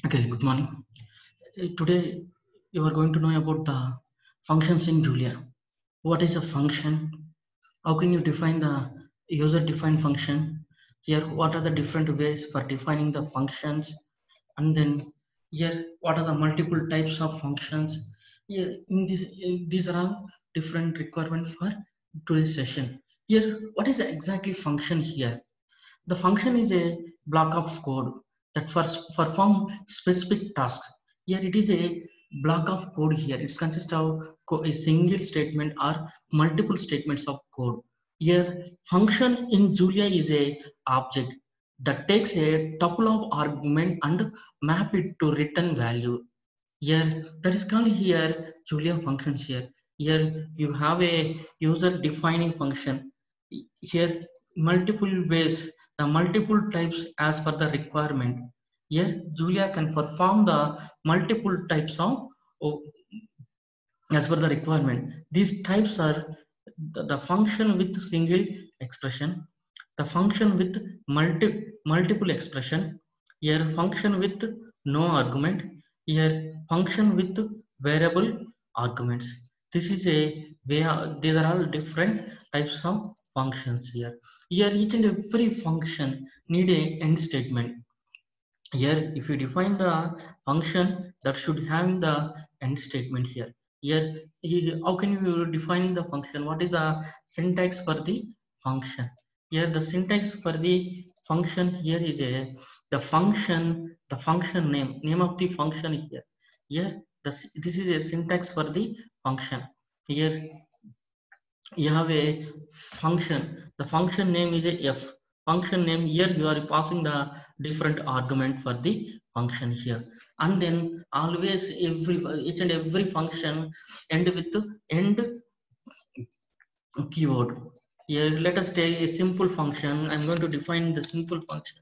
Okay, good morning. Today you are going to know about the functions in Julia. What is a function? How can you define the user-defined function? Here, what are the different ways for defining the functions? And then here, what are the multiple types of functions? Here, in this, these are all different requirements for today's session. Here, what is the exactly function here? The function is a block of code that perform specific tasks. Here it is a block of code here. It consists of a single statement or multiple statements of code. Here function in Julia is a object that takes a tuple of argument and map it to return value. Here that is called here Julia functions here. Here you have a user defining function. Here multiple ways, the multiple types as per the requirement. Here Julia can perform the multiple types of oh, as per the requirement. These types are the function with single expression, the function with multiple expression, here function with no argument, here function with variable arguments. This is a these are all different types of functions here. Here each and every function need a end statement. Here if you define the function that should have the end statement here. How can you define the function? What is the syntax for the function? Here the syntax for the function here is a the function name of the function here. Here this is a syntax for the function. Here you have a function, the function name is a f function name. Here you are passing the different argument for the function here, and then always every each and every function end with end keyword. Here let us take a simple function. I'm going to define the simple function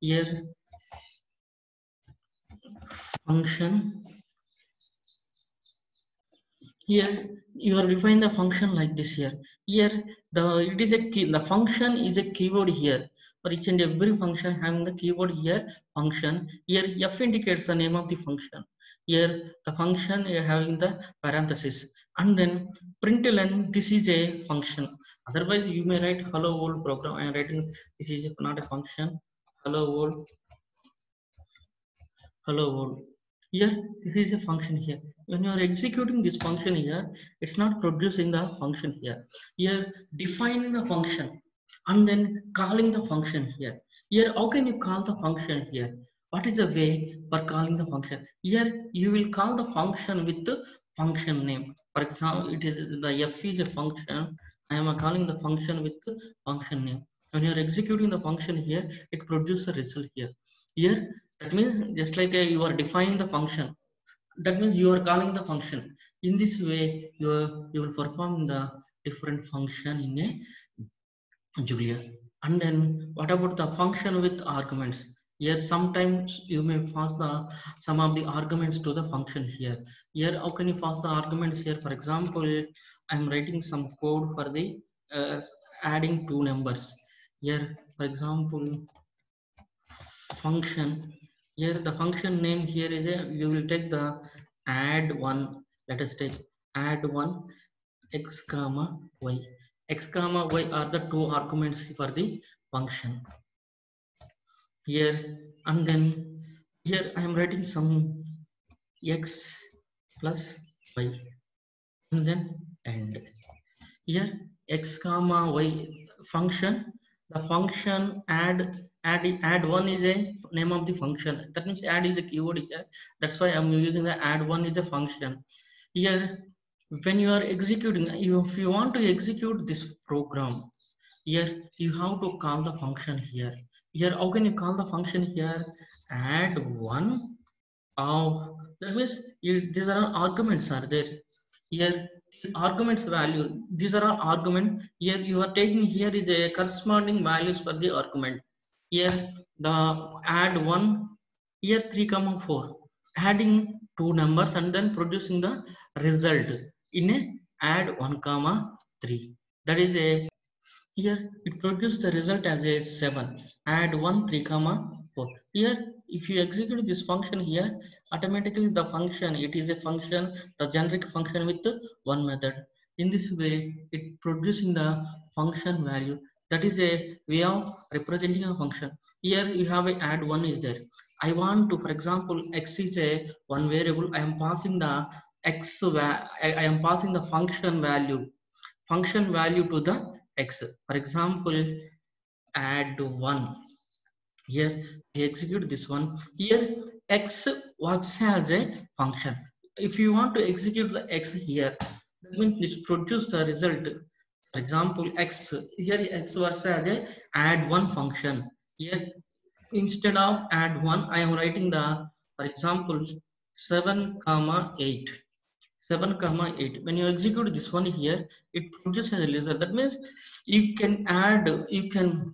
here. Function here you are define the function like this. Here the it is a key, the function is a keyword here. For each and every function having the keyword here function. Here f indicates the name of the function. Here the function having the parenthesis, and then println this is a function. Otherwise you may write hello world program. I am writing this is not a function. Hello world, hello world. Here this is a function here. When you are executing this function here, it's not producing the function here. Here defining the function and then calling the function here. Here how can you call the function here? What is the way for calling the function? Here you will call the function with the function name. For example, it is the f is a function. I am calling the function with the function name. When you are executing the function here, it produces a result here. Here that means just like you are defining the function, that means you are calling the function. In this way you will perform the different function in a Julia. And then what about the function with arguments? Here sometimes you may pass the some of the arguments to the function here. Here how can you pass the arguments here? For example, I'm writing some code for the adding two numbers. Here for example function. Here the function name here is a, you will take the add one. Let us take add one x comma y. X comma y are the two arguments for the function here. And then here I am writing some x plus y, and then end. Here x comma y function, the function add one is a name of the function. That means add is a keyword here. That's why I'm using the add one is a function. Here when you are executing, if you want to execute this program, here you have to call the function here. Here how can you call the function here? Add one of, that means these are all arguments are there. Here arguments value, these are all argument. Here you are taking, here is a corresponding values for the argument. Here the add one, here 3 comma 4, adding two numbers and then producing the result in a add 1 comma 3. That is a, here it produced the result as a 7. Add 1 3 comma 4. Here if you execute this function here, automatically the function, it is a function, the generic function with one method. In this way it producing the function value. That is a way of representing a function. Here you have a add one is there. I want to, for example, x is a one variable. I am passing the I am passing the function value to the x. For example, add one. Here we execute this one. Here x works as a function. If you want to execute the x here, that means this produce the result. For example, x, here x works as a add one function. Here instead of add one, I am writing the, for example, 7 comma 8. 7 comma 8. When you execute this one here, it produces a result. That means you can add, you can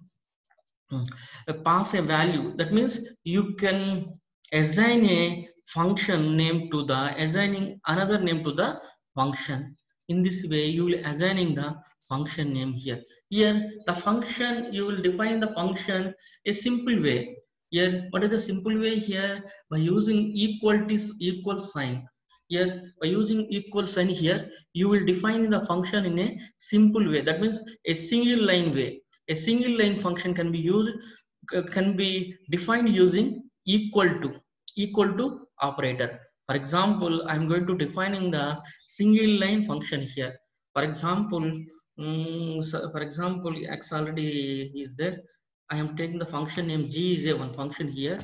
pass a value. That means you can assign a function name to the, assigning another name to the function. In this way you will assigning the function name here. Here the function, you will define the function a simple way. Here what is the simple way? Here by using equal sign. Here by using equal sign, here you will define the function in a simple way. That means a single line way. A single line function can be used, can be defined using equal to operator. For example, I'm going to defining the single line function here. For example, so for example, x already is there. I am taking the function name g is a one function here.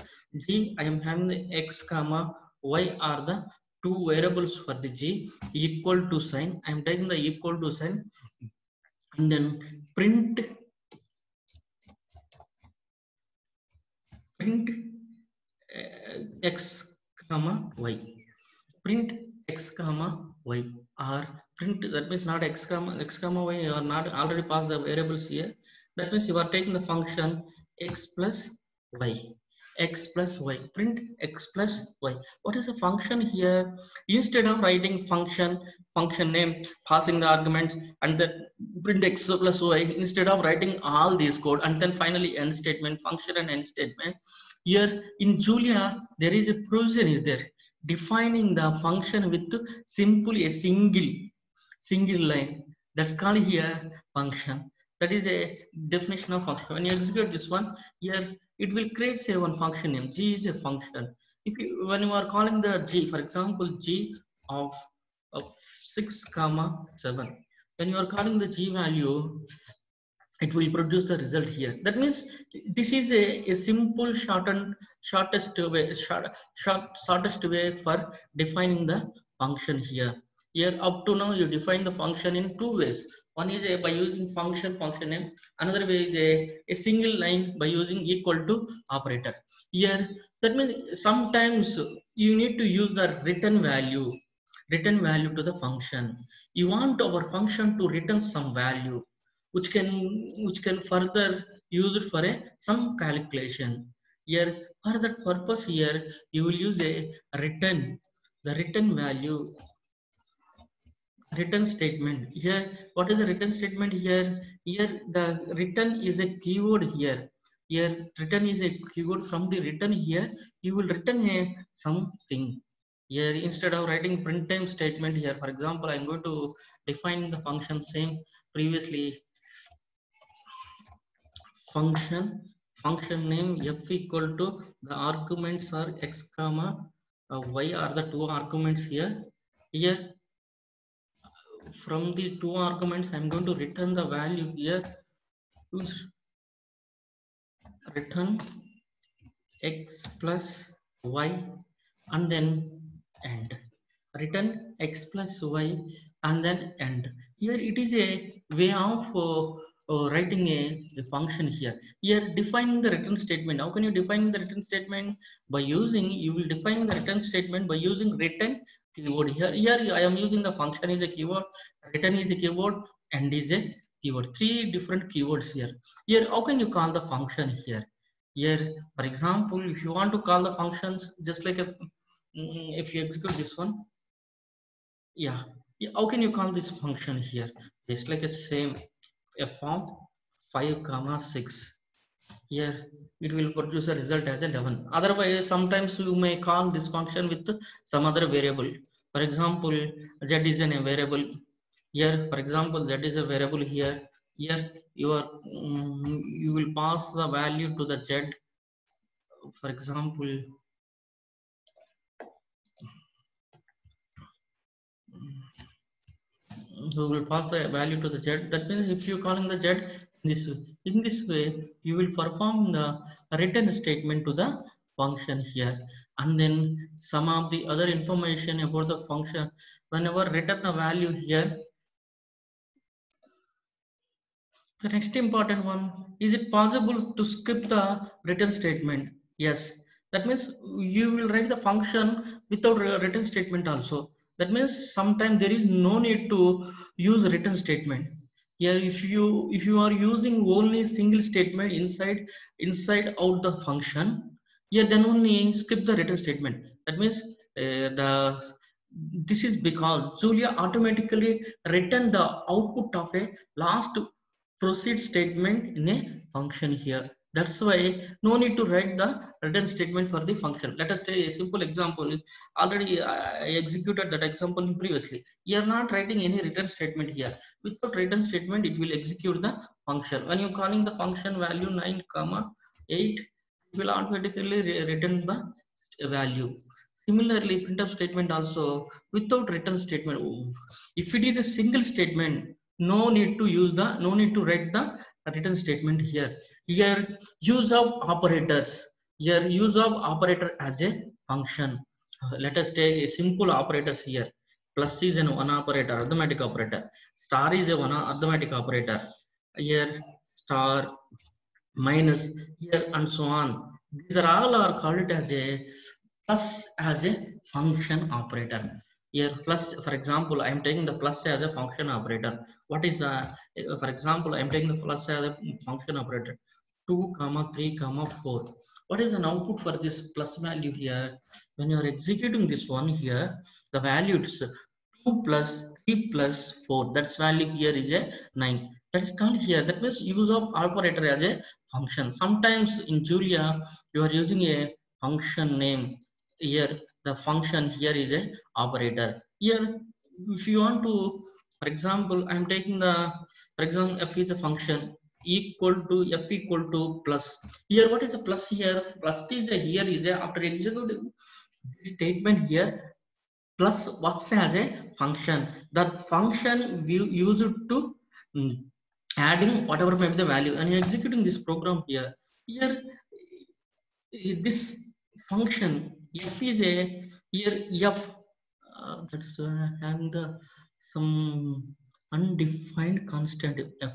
G, I am having the x comma y are the two variables for the g. Equal to sign, I am taking the equal to sign, and then print x comma y. Print x comma y, or print, that means not x comma y, you are not already passed the variables here. That means you are taking the function x plus y. X plus y, print x plus y. What is the function here? Instead of writing function name, passing the arguments, and then print x plus y, instead of writing all these code and then finally end statement, function and end statement, here in Julia there is a provision is there defining the function with simple a single line. That's called here function. That is a definition of function. When you execute this one here, it will create say one function name. G is a function. If you, when you are calling the g, for example, g of 6 comma 7, when you are calling the g value, it will produce the result here. That means this is a simple shortest way for defining the function here. Here up to now you define the function in two ways. One is by using function name. Another way is a single line by using equal to operator. Here that means sometimes you need to use the return value to the function. You want our function to return some value which can further use it for some calculation. Here for that purpose, here you will use a return, the return value, return statement. Here what is the return statement here? Here the return is a keyword here. Here return is a keyword. From the return here you will return a something. Here instead of writing print time statement here, for example, I'm going to define the function same previously. Function name f equal to the arguments are x comma y are the two arguments here. Here from the two arguments I'm going to return the value here. Return x plus y and then end. Return x plus y and then end. Here it is a way of writing a function here. Here defining the return statement. How can you define the return statement? By using, you will define the return statement by using return keyword. Here I am using the function is a keyword, return is a keyword, end is a keyword. Three different keywords here. Here how can you call the function here? Here for example, if you want to call the functions just like a if you execute this one, yeah, how can you call this function here? Just like a same f of 5 comma 6. Here it will produce a result as 11. Otherwise, sometimes you may call this function with some other variable. For example, z is a variable. Here, for example, z is a variable here. Here you will pass the value to the z. For example, who will pass the value to the z. That means if you calling the z in this way, you will perform the return statement to the function here, and then some of the other information about the function. Whenever return the value here, the next important one, is it possible to skip the return statement? Yes. That means you will write the function without return statement also. That means sometimes there is no need to use return statement. Here, if you are using only single statement inside out the function, yeah, then only skip the return statement. That means the this is because Julia automatically return the output of a last proceed statement in a function here. That's why no need to write the return statement for the function. Let us take a simple example. Already I executed that example previously. You are not writing any return statement here. Without return statement, it will execute the function. When you calling the function value 9 comma 8, it will automatically return the value. Similarly, printf statement also without return statement. If it is a single statement, no need to write the return statement here. Here use of operators. Here use of operator as a function. Let us take a simple operators here. Plus is an one operator, arithmetic operator. Star is a one arithmetic operator. Here star, minus, here and so on. These are all are called as a plus as a function operator. Here plus, for example, I am taking the plus as a function operator. What is for example, I am taking the plus as a function operator. 2 comma 3 comma 4. What is an output for this plus value here? When you are executing this one here, the value is 2 plus 3 plus 4. That's value here is a 9. That is called here. That means use of operator as a function. Sometimes in Julia you are using a function name. Here the function here is a operator. Here if you want to, for example, I am taking the, for example, f is a function equal to f equal to plus. Here what is the plus here? Plus is the here is a, after executing this statement here, plus what's as a function. That function we use it to mm, adding whatever may be the value, and you're executing this program here. Here this function f is a, here f that's having the some undefined constant f.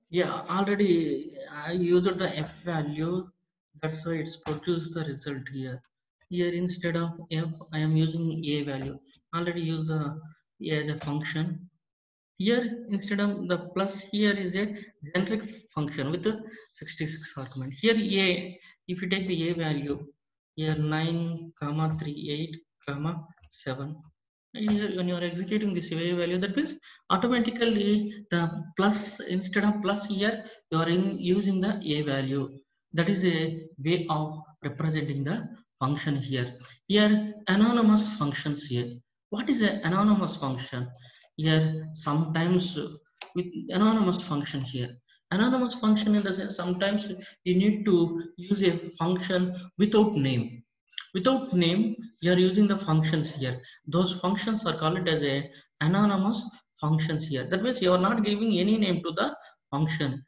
Yeah, already I used the f value. That's why it's produced the result here. Here instead of f, I am using a value. Already use a as a function. Here instead of the plus, here is a generic function with a 66 argument. Here a, if you take the a value, here 9 comma 3 8 comma 7. Here when you are executing this a value, that means automatically the plus, instead of plus here you are using the a value. That is a way of representing the function here. Here anonymous functions here. What is an anonymous function? Here sometimes with anonymous function here, anonymous function in the sense sometimes you need to use a function without name. Without name you are using the functions here. Those functions are called as a anonymous functions here. That means you are not giving any name to the function.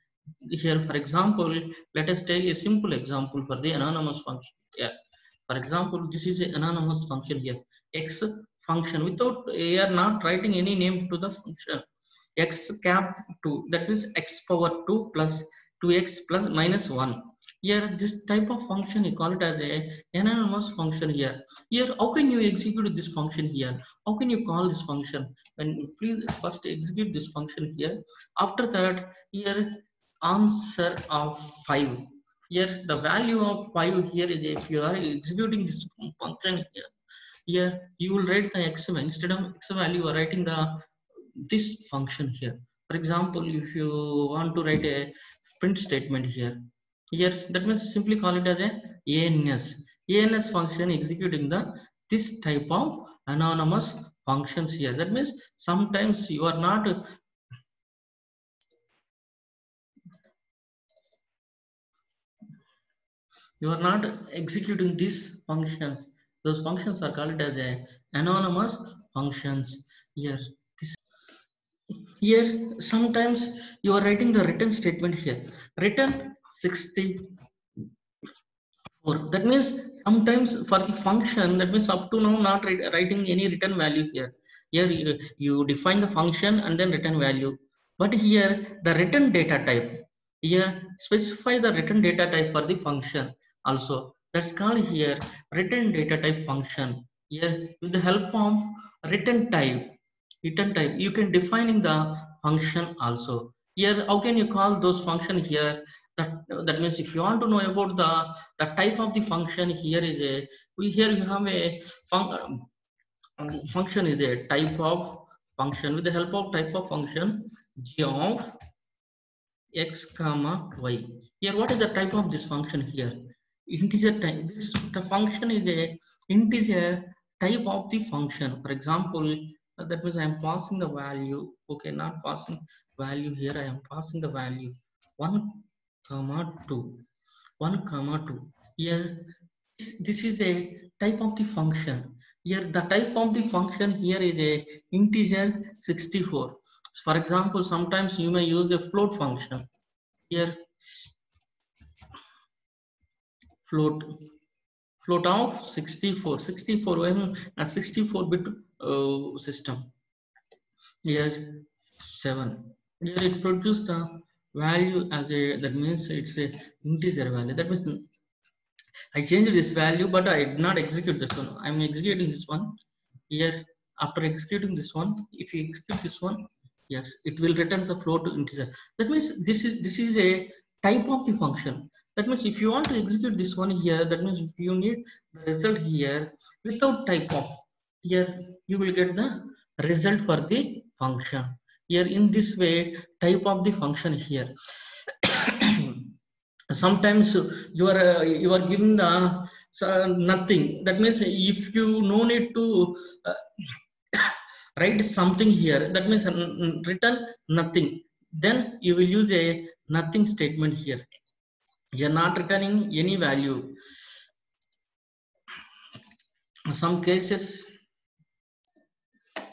Here for example, let us take a simple example for the anonymous function here. For example, this is an anonymous function here, x function. Without, you are not writing any name to the function. X cap 2, that means x power 2 plus 2x plus minus 1. Here this type of function you call it as a anonymous function here. Here how can you execute this function here? How can you call this function? When please first execute this function here. After that, here answer of 5. Here the value of 5 here is, if you are executing this function here, here you will write the x instead of x value you are writing the this function here. For example, if you want to write a print statement here. Here that means simply call it as a ANS function executing the this type of anonymous functions here. That means sometimes you are not executing these functions. Those functions are called as a anonymous functions here. Here sometimes you are writing the return statement here. Return 64. That means sometimes for the function, that means up to now not writing any return value here. Here you define the function and then return value. But here the return data type. Here specify the return data type for the function also. That's called here return data type function. Here with the help of return type you can define in the function also. Here how can you call those function here? That means if you want to know about the type of the function, here is a here you have a function is a type of function. With the help of type of function g of x comma y. Here what is the type of this function here? Integer type. This the function is a integer type of the function. For example, that means I am passing the value. Okay, not passing value here. I am passing the value 1 comma 2. 1 comma 2. Here this is a type of the function. Here the type of the function here is a integer 64. For example, sometimes you may use the float function. Here float of 64 when a 64 bit system. Here 7. Here it produces the value as a, that means it's a integer value. That means I changed this value, but I did not execute this one. I'm executing this one. Here, after executing this one, if you execute this one, yes, it will return the float to integer. That means this is a type of the function. That means if you want to execute this one here, that means if you need the result here without type of, here you will get the result for the function. Here in this way, type of the function here. Sometimes you are given the nothing. That means if you no need to write something here, that means return nothing, then you will use a nothing statement here. You are not returning any value. Some cases,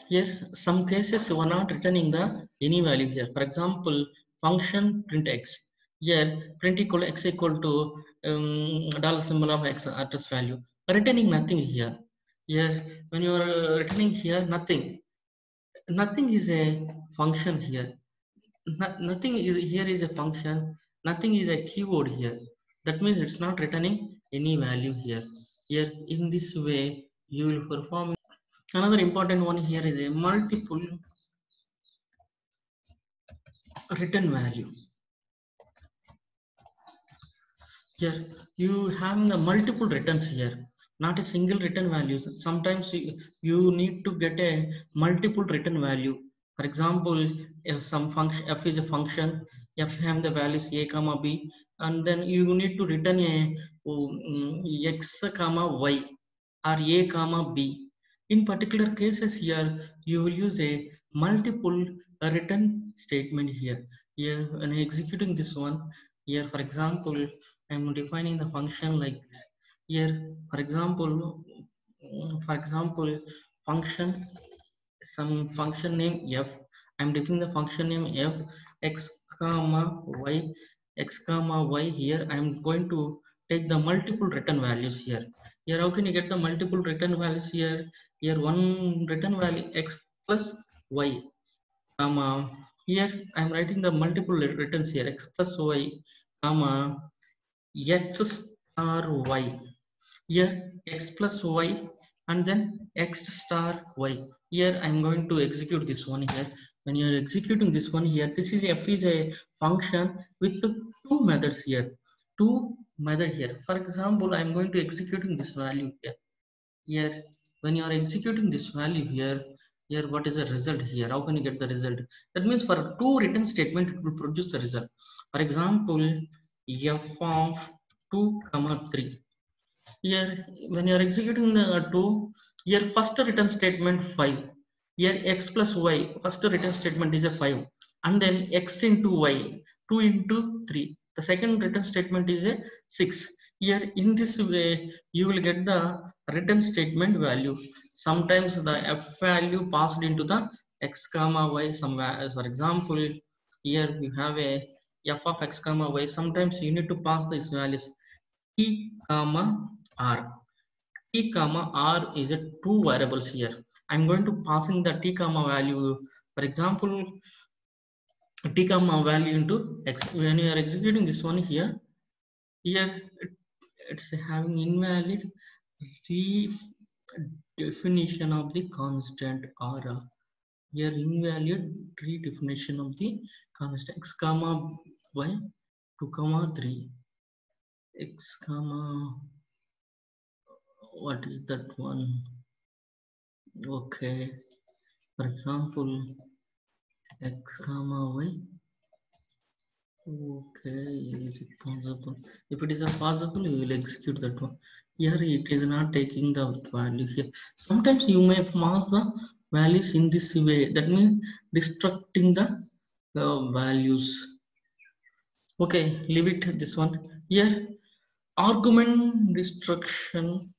yes, some cases you are not returning the any value here. For example, function print x. Here print equal x equal to dollar symbol of x address value. Returning nothing here. Here when you are returning here nothing. Nothing is a function here. Nothing is here is a function. Nothing is a keyword here. That means it's not returning any value here. Here in this way you will perform. Another important one here is a multiple return value. Here you have the multiple returns here, not a single return value. Sometimes you need to get a multiple return value. For example, if some function f is a function, f have the values a comma b, and then you need to return a x comma y or a comma b. In particular cases here, you will use a multiple return statement here. Here when executing this one, here for example, I'm defining the function like this. Here, for example, function, some function name f. I'm defining the function name f x comma y, x comma y. Here, I'm going to take the multiple return values here. Here, how can you get the multiple return values here? Here, one return value x plus y, comma. Here, I'm writing the multiple returns here x plus y, comma x star y. Here x plus y and then x star y. Here I'm going to execute this one here. When you're executing this one here, this is f is a function with two methods here. Two method here. For example, I'm going to executing this value here. Here when you are executing this value here what is the result here? How can you get the result? That means for two written statement it will produce the result. For example, f of 2 comma 3. Here when you are executing the 2, here first return statement 5, here x plus y, first return statement is a 5, and then x into y, 2 into 3, the second return statement is a 6. Here in this way you will get the return statement value. Sometimes the f value passed into the x comma y somewhere. As for example, here we have a f of x comma y. Sometimes you need to pass these values t comma r. T comma r is a two variables here. I'm going to passing the t comma value. For example, t comma value into x. When you are executing this one here, here it's having invalid redefinition of the constant r. Here invalid redefinition of the constant x comma y 2 comma 3 x comma, what is that one? Okay, for example, x comma y. Okay, is it possible? If it is a possible, you will execute that one. Here it is not taking the value here. Sometimes you may mask the values in this way. That means destructing the values. Okay, leave it this one. Here argument destruction.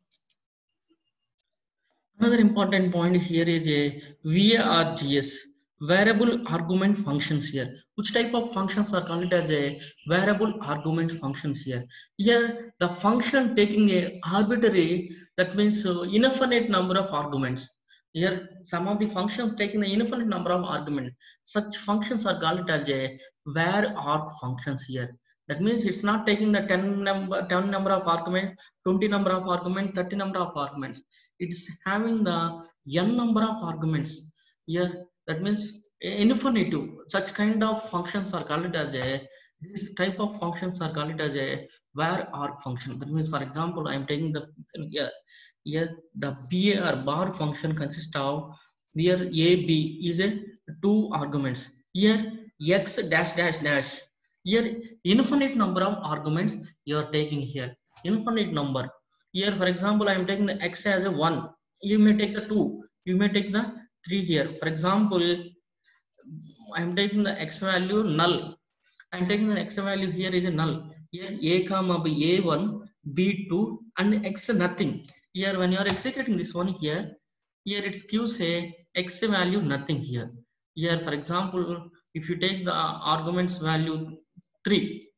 Another important point here is a VARGS, variable argument functions here. Which type of functions are called as a variable argument functions here? Here the function taking a arbitrary, that means infinite number of arguments. Here some of the functions taking an infinite number of arguments. Such functions are called as a var functions here. That means it's not taking the 10 number of arguments, 20 number of arguments, 30 number of arguments. It's having the n number of arguments here. That means infinitive. Such kind of functions are called as a, this type of functions are called as a var arg function. That means, for example, I am taking the here the bar function consists of, here a b is a two arguments, here x dash dash dash, here infinite number of arguments you are taking here, infinite number. Here, for example, I am taking the x as a 1. You may take the 2. You may take the 3 here. For example, I am taking the x value null. I am taking the x value here is a null. Here a comma b, a1, b2, and x nothing. Here when you are executing this one here, here it gives a x value nothing here. Here, for example, if you take the arguments value 3.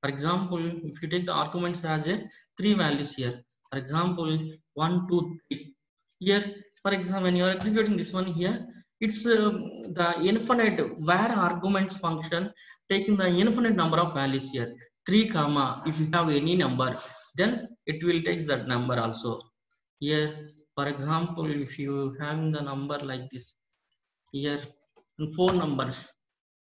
For example, if you take the arguments as a 3 values here. For example, 1, 2, 3. Here, for example, when you are executing this one here, it's the infinite var argument function taking the infinite number of values here. 3 comma, if you have any number, then it will take that number also. Here, for example, if you have the number like this, here 4 numbers.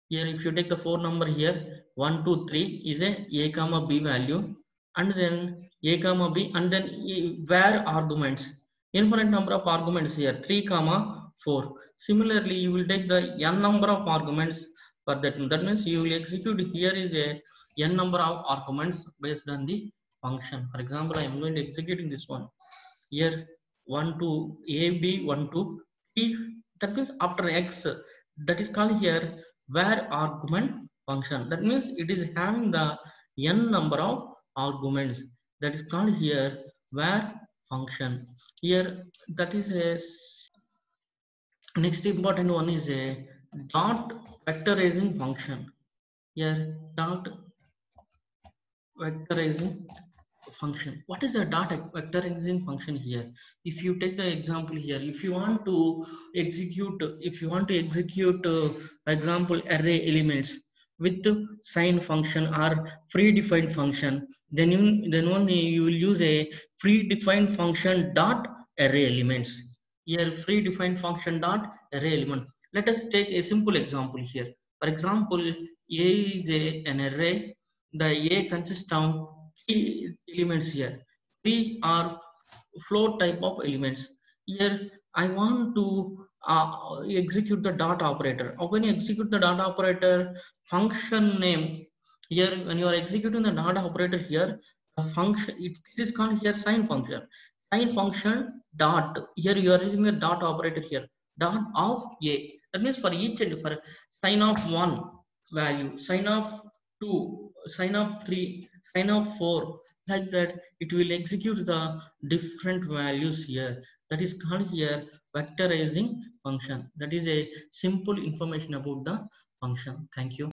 Here, if you take the 4 number here, 1, 2, 3 is a comma b value, and then a comma b, and then var arguments, infinite number of arguments here, 3 comma 4. Similarly, you will take the n number of arguments for that. That means you will execute here is a n number of arguments based on the function. For example, I am going to executing this one. Here 1 2 a b 1 2 t, that means after x, that is called here var argument function. That means it is having the n number of arguments, that is called here var function. Here that is a next important one is a dot vectorizing function. Here dot vectorizing function. What is a dot vectorizing function here? If you take the example here, if you want to execute, example array elements with sign function or predefined function, then only you will use a predefined function dot array elements. Here predefined function dot array element. Let us take a simple example here. For example, a is an array. The a consists of 3 elements here. 3 are float type of elements. Here I want to execute the dot operator. How can you execute the dot operator? Function name Here when you are executing the dot operator here, the function it is called here sign function. Sign function dot, here you are using the dot operator here, dot of a, that means for each and for sign of 1 value, sign of 2, sign of 3, sign of 4, like that it will execute the different values here. That is called here vectorizing function. That is a simple information about the function. Thank you.